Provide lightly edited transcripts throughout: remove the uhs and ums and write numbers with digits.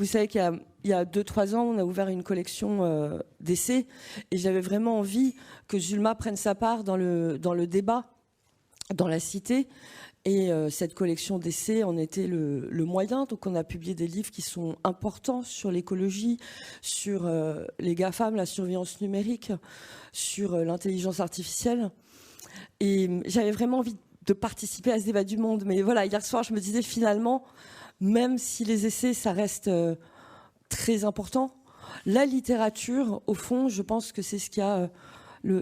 vous savez qu'il y a 2-3 ans, on a ouvert une collection d'essais et j'avais vraiment envie que Zulma prenne sa part dans le débat dans la cité. Et cette collection d'essais en était le moyen. Donc on a publié des livres qui sont importants sur l'écologie, sur les GAFAM, la surveillance numérique, sur l'intelligence artificielle. Et j'avais vraiment envie de participer à ce débat du monde. Mais voilà, hier soir, je me disais finalement, même si les essais, ça reste très important, la littérature, au fond, je pense que c'est ce qu'il y a,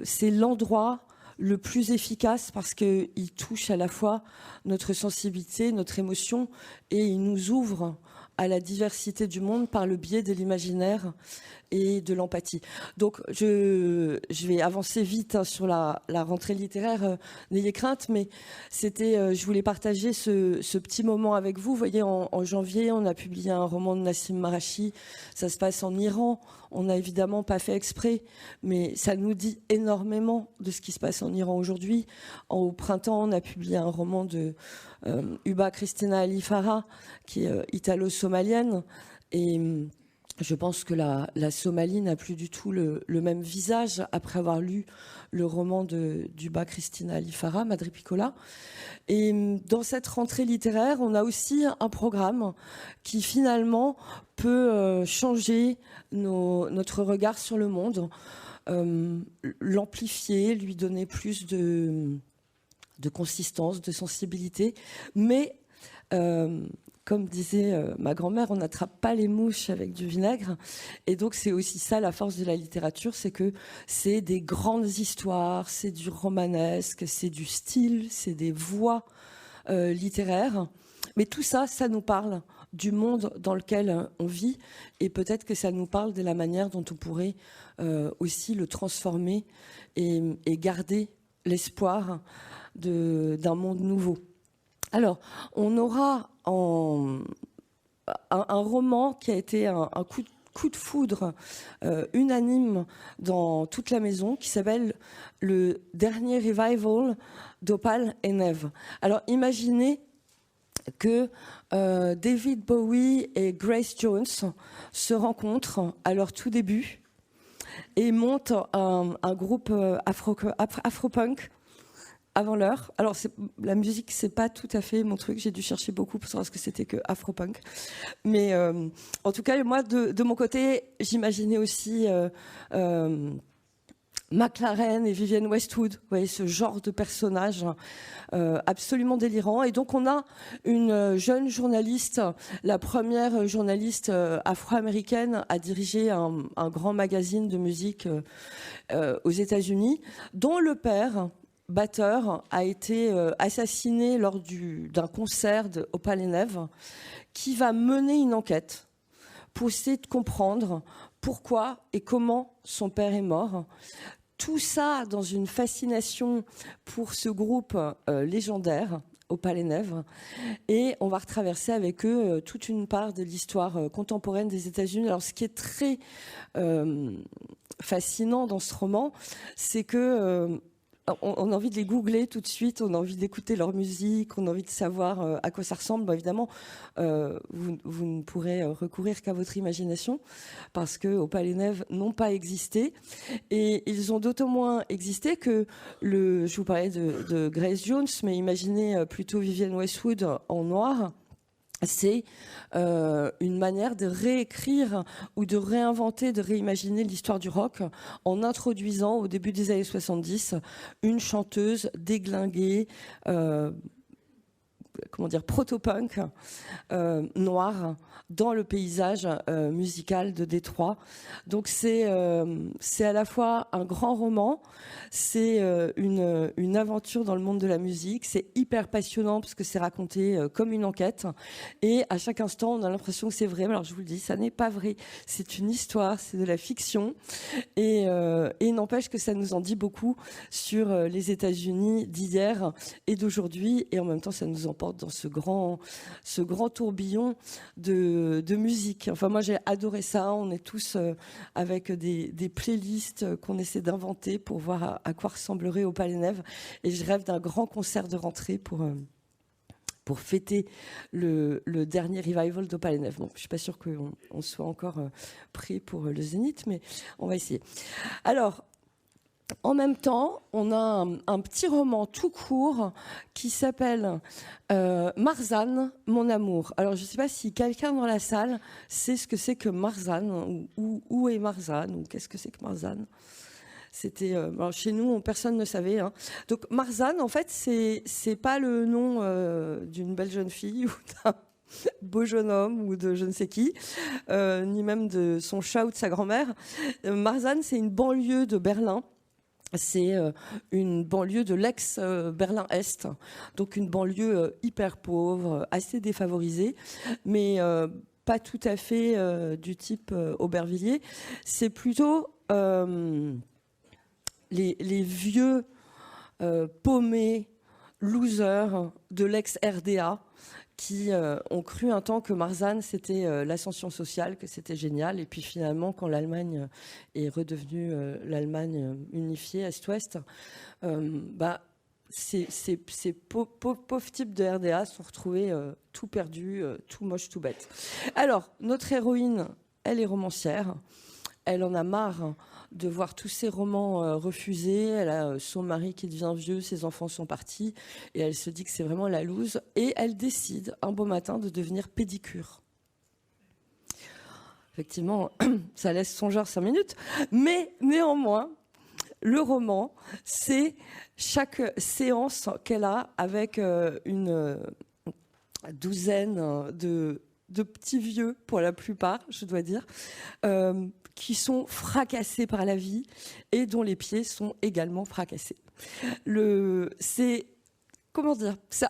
c'est l'endroit le plus efficace parce qu'il touche à la fois notre sensibilité, notre émotion, et il nous ouvre à la diversité du monde par le biais de l'imaginaire et de l'empathie. Donc je vais avancer vite sur la rentrée littéraire, n'ayez crainte, mais je voulais partager ce petit moment avec vous. Vous voyez, en janvier, on a publié un roman de Nassim Marashi, ça se passe en Iran. On n'a évidemment pas fait exprès, mais ça nous dit énormément de ce qui se passe en Iran aujourd'hui. Au printemps, on a publié un roman de Uba Christina Ali Farah, qui est italo-somalienne. Et je pense que la Somalie n'a plus du tout le même visage après avoir lu le roman d'Uba Christina Ali Farah, Madre Piccola. Et dans cette rentrée littéraire, on a aussi un programme qui finalement peut changer notre regard sur le monde, l'amplifier, lui donner plus de consistance, de sensibilité. Mais, comme disait ma grand-mère, on n'attrape pas les mouches avec du vinaigre. Et donc, c'est aussi ça la force de la littérature, c'est que c'est des grandes histoires, c'est du romanesque, c'est du style, c'est des voix littéraires. Mais tout ça, ça nous parle du monde dans lequel on vit, et peut-être que ça nous parle de la manière dont on pourrait aussi le transformer et garder l'espoir d'un monde nouveau. Alors, on aura un roman qui a été un coup de foudre unanime dans toute la maison, qui s'appelle Le dernier revival d'Opal et Neve. Alors, imaginez que David Bowie et Grace Jones se rencontrent à leur tout début et montent un groupe afro-punk avant l'heure. Alors, la musique, c'est pas tout à fait mon truc. J'ai dû chercher beaucoup pour savoir ce que c'était que afro-punk. Mais en tout cas, moi, de mon côté, j'imaginais aussi McLaren et Vivienne Westwood, vous voyez, ce genre de personnage absolument délirant. Et donc on a une jeune journaliste, la première journaliste afro-américaine à diriger un grand magazine de musique aux États-Unis, dont le père, batteur, a été assassiné lors d'un concert d'Opal et Neve, qui va mener une enquête pour essayer de comprendre pourquoi et comment son père est mort. Tout ça dans une fascination pour ce groupe légendaire, Opal et Neve. Et on va retraverser avec eux toute une part de l'histoire contemporaine des États-Unis. Alors, ce qui est très fascinant dans ce roman, c'est que on a envie de les googler tout de suite, on a envie d'écouter leur musique, on a envie de savoir à quoi ça ressemble. Bon, évidemment, vous ne pourrez recourir qu'à votre imagination, parce que Opal et Neve n'ont pas existé. Et ils ont d'autant moins existé que, je vous parlais de Grace Jones, mais imaginez plutôt Vivienne Westwood en noir. C'est une manière de réécrire ou de réinventer, de réimaginer l'histoire du rock en introduisant au début des années 70 une chanteuse déglinguée, proto-punk noire dans le paysage musical de Détroit. Donc c'est à la fois un grand roman, c'est une aventure dans le monde de la musique, c'est hyper passionnant parce que c'est raconté comme une enquête, et à chaque instant on a l'impression que c'est vrai. Alors je vous le dis, ça n'est pas vrai, c'est une histoire, c'est de la fiction, et n'empêche que ça nous en dit beaucoup sur les États-Unis d'hier et d'aujourd'hui, et en même temps ça nous emporte dans ce grand tourbillon de musique. Enfin, moi, j'ai adoré ça. On est tous avec des playlists qu'on essaie d'inventer pour voir à quoi ressemblerait Opal et Neve. Et je rêve d'un grand concert de rentrée pour pour fêter le dernier revival d'Opale Neve. Bon, je ne suis pas sûre qu'on soit encore prêt pour le Zénith, mais on va essayer. Alors, en même temps, on a un petit roman tout court qui s'appelle Marzanne, mon amour. Alors, je ne sais pas si quelqu'un dans la salle sait ce que c'est que Marzanne, ou où est Marzanne, ou qu'est-ce que c'est que Marzanne. C'était chez nous, personne ne savait. Hein. Donc Marzanne, en fait, c'est pas le nom d'une belle jeune fille ou d'un beau jeune homme ou de je ne sais qui, ni même de son chat ou de sa grand-mère. Marzanne, c'est une banlieue de Berlin. C'est une banlieue de l'ex-Berlin-Est, donc une banlieue hyper pauvre, assez défavorisée, mais pas tout à fait du type Aubervilliers. C'est plutôt les vieux paumés, losers de l'ex-RDA qui ont cru un temps que Marzahn, c'était l'ascension sociale, que c'était génial. Et puis finalement, quand l'Allemagne est redevenue l'Allemagne unifiée Est-Ouest, ces pauvres types de RDA se sont retrouvés tout perdus, tout moche, tout bête. Alors, notre héroïne, elle est romancière. Elle en a marre de voir tous ses romans refusés. Elle a son mari qui devient vieux, ses enfants sont partis, et elle se dit que c'est vraiment la loose. Et elle décide un beau matin de devenir pédicure. Effectivement, ça laisse songeur 5 minutes, mais néanmoins, le roman, c'est chaque séance qu'elle a avec une douzaine de petits vieux, pour la plupart, je dois dire, qui sont fracassés par la vie et dont les pieds sont également fracassés. C'est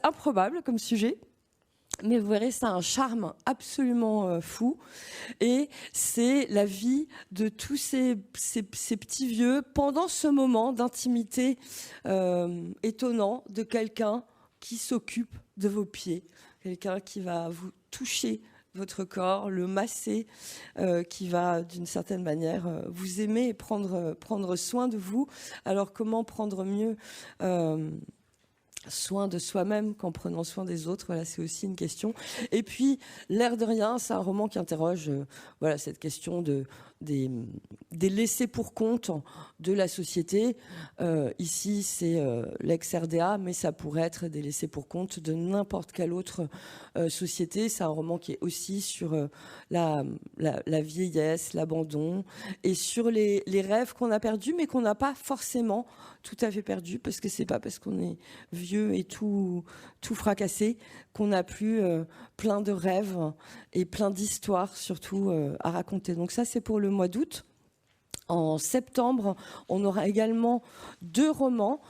improbable comme sujet, mais vous verrez, ça a un charme absolument fou. Et c'est la vie de tous ces petits vieux pendant ce moment d'intimité étonnant de quelqu'un qui s'occupe de vos pieds, quelqu'un qui va vous toucher votre corps, le masser, qui va d'une certaine manière vous aimer et prendre soin de vous. Alors comment prendre mieux soin de soi-même qu'en prenant soin des autres, voilà, c'est aussi une question. Et puis, l'air de rien, c'est un roman qui interroge cette question des laissés pour compte de la société. Ici, c'est l'ex-RDA, mais ça pourrait être des laissés pour compte de n'importe quelle autre société. C'est un roman qui est aussi sur la vieillesse, l'abandon, et sur les rêves qu'on a perdus, mais qu'on n'a pas forcément tout à fait perdus, parce que c'est pas parce qu'on est vieux et tout fracassé qu'on n'a plus plein de rêves et plein d'histoires surtout à raconter. Donc ça, c'est pour le mois d'août. En septembre, on aura également 2 romans.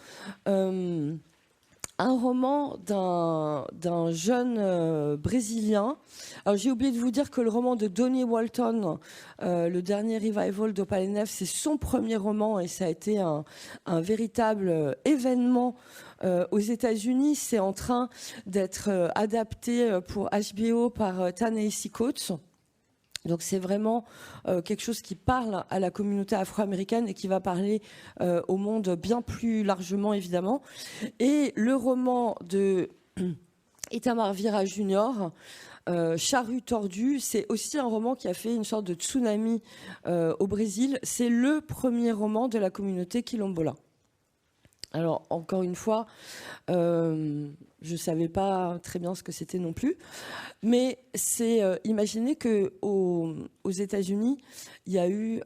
Un roman d'un jeune Brésilien. Alors, j'ai oublié de vous dire que le roman de Donnie Walton, le dernier revival d'Opale Neve, c'est son premier roman et ça a été un véritable événement aux États-Unis. C'est en train d'être adapté pour HBO par Ta-Nehisi Coates. Donc c'est vraiment quelque chose qui parle à la communauté afro-américaine et qui va parler au monde bien plus largement, évidemment. Et le roman de Itamar Vieira Jr., Charrue tordue, c'est aussi un roman qui a fait une sorte de tsunami au Brésil. C'est le premier roman de la communauté quilombola. Alors, encore une fois, je ne savais pas très bien ce que c'était non plus, mais c'est imaginez qu'aux États-Unis, il y a eu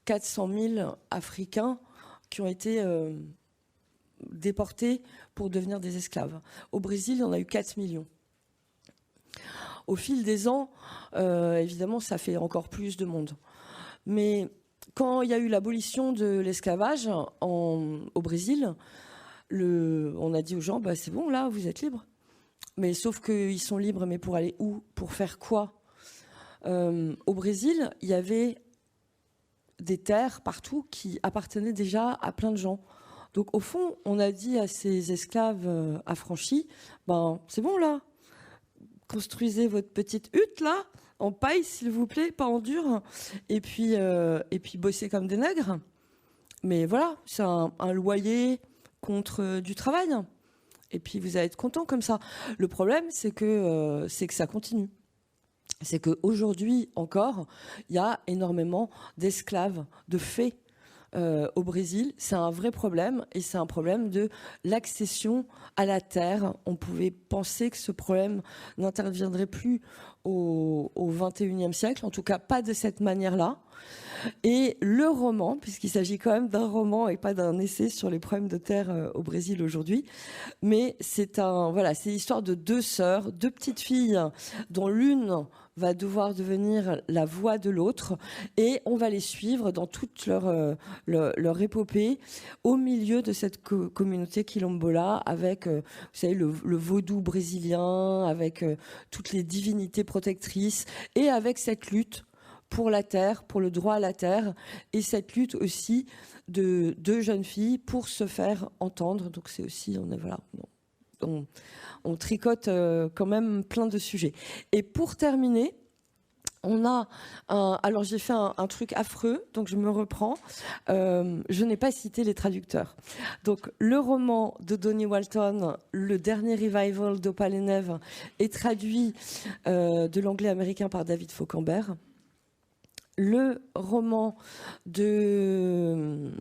400 000 Africains qui ont été déportés pour devenir des esclaves. Au Brésil, il y en a eu 4 millions. Au fil des ans, évidemment, ça fait encore plus de monde. Mais quand il y a eu l'abolition de l'esclavage au Brésil, on a dit aux gens, c'est bon, là, vous êtes libres. Mais sauf qu'ils sont libres, mais pour aller où? Pour faire quoi? Au Brésil, il y avait des terres partout qui appartenaient déjà à plein de gens. Donc, au fond, on a dit à ces esclaves affranchis, c'est bon, là, construisez votre petite hutte, là, en paille, s'il vous plaît, pas en dur, et puis bossez comme des nègres. Mais voilà, c'est un loyer contre du travail. Et puis vous allez être content comme ça. Le problème, c'est que ça continue. C'est qu'aujourd'hui encore, il y a énormément d'esclaves, de faits au Brésil. C'est un vrai problème et c'est un problème de l'accession à la terre. On pouvait penser que ce problème n'interviendrait plus au XXIe siècle, en tout cas pas de cette manière-là. Et le roman, puisqu'il s'agit quand même d'un roman et pas d'un essai sur les problèmes de terre au Brésil aujourd'hui, mais c'est l'histoire de deux sœurs, deux petites filles dont l'une va devoir devenir la voix de l'autre, et on va les suivre dans toute leur épopée au milieu de cette communauté quilombola, avec vous savez, le vaudou brésilien, avec toutes les divinités protectrices, et avec cette lutte pour la terre, pour le droit à la terre, et cette lutte aussi de deux jeunes filles pour se faire entendre. Donc c'est aussi, on tricote quand même plein de sujets. Et pour terminer, on a alors j'ai fait un truc affreux, donc je me reprends. Je n'ai pas cité les traducteurs. Donc le roman de Donnie Walton, le dernier revival d'Opale et Neve, est traduit de l'anglais américain par David Fauquembert. Le roman de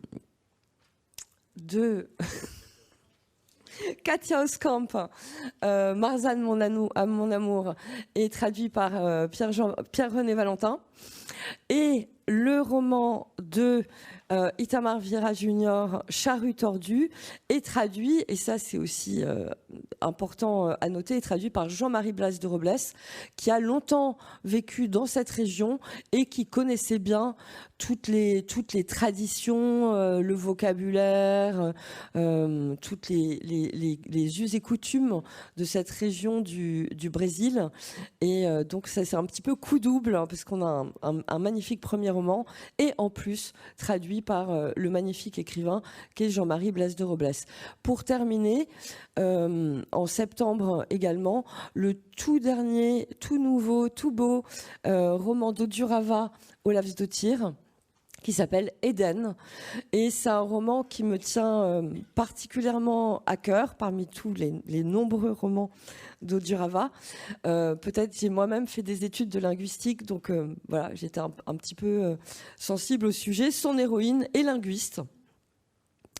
Katia Oskamp, Marzanne, mon amour, est traduit par Pierre-René Valentin. Et le roman de Itamar Vieira Junior, Charrue tordue, est traduit, et ça c'est aussi important à noter, est traduit par Jean-Marie Blas de Robles, qui a longtemps vécu dans cette région et qui connaissait bien toutes les traditions, le vocabulaire, toutes les us et coutumes de cette région du Brésil. Et donc ça c'est un petit peu coup double, hein, parce qu'on a un magnifique premier roman, et en plus traduit par le magnifique écrivain qu'est Jean-Marie Blas de Robles. Pour terminer, en septembre également, le tout dernier, tout nouveau, tout beau roman d'Odurava Ólafsdóttir, qui s'appelle Éden. Et c'est un roman qui me tient particulièrement à cœur parmi tous les nombreux romans d'Odurava. Peut-être j'ai moi-même fait des études de linguistique, donc voilà, j'étais un petit peu sensible au sujet. Son héroïne est linguiste.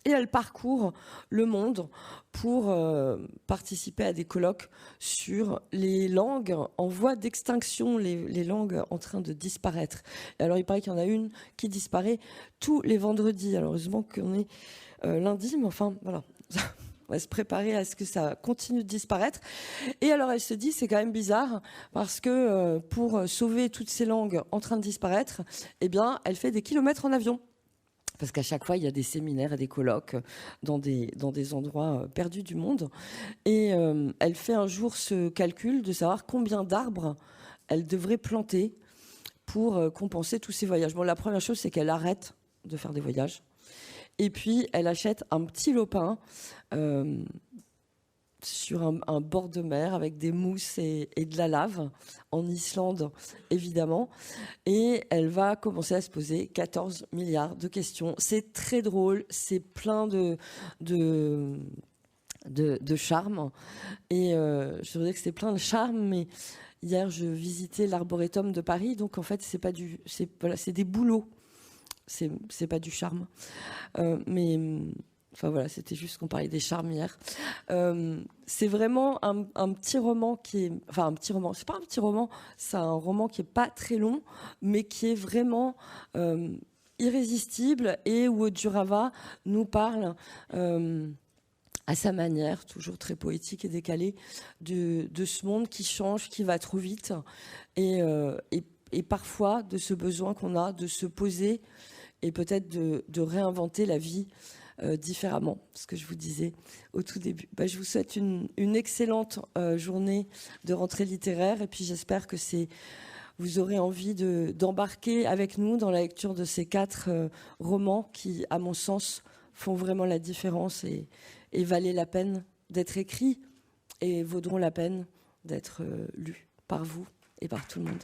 Et elle parcourt le monde pour participer à des colloques sur les langues en voie d'extinction, les langues en train de disparaître. Et alors il paraît qu'il y en a une qui disparaît tous les vendredis. Alors heureusement qu'on est lundi, mais enfin voilà. On va se préparer à ce que ça continue de disparaître. Et alors elle se dit, c'est quand même bizarre, parce que pour sauver toutes ces langues en train de disparaître, eh bien elle fait des kilomètres en avion. Parce qu'à chaque fois, il y a des séminaires et des colloques dans des endroits perdus du monde. Et elle fait un jour ce calcul de savoir combien d'arbres elle devrait planter pour compenser tous ces voyages. Bon, la première chose, c'est qu'elle arrête de faire des voyages. Et puis, elle achète un petit lopin sur un bord de mer avec des mousses et de la lave, en Islande évidemment, et elle va commencer à se poser 14 milliards de questions. C'est très drôle, c'est plein de charme, et je dirais que c'est plein de charme, mais hier je visitais l'arboretum de Paris, donc en fait c'est des bouleaux, c'est pas du charme, mais enfin voilà, c'était juste qu'on parlait des charmes hier. C'est vraiment un petit roman qui est... Enfin, un petit roman, c'est pas un petit roman, c'est un roman qui est pas très long, mais qui est vraiment irrésistible, et où Odurava nous parle à sa manière, toujours très poétique et décalée, de ce monde qui change, qui va trop vite, et parfois de ce besoin qu'on a de se poser et peut-être de réinventer la vie différemment, ce que je vous disais au tout début. Je vous souhaite une excellente journée de rentrée littéraire, et puis j'espère que vous aurez envie d'embarquer avec nous dans la lecture de ces 4 romans qui, à mon sens, font vraiment la différence et valaient la peine d'être écrits et vaudront la peine d'être lus par vous et par tout le monde.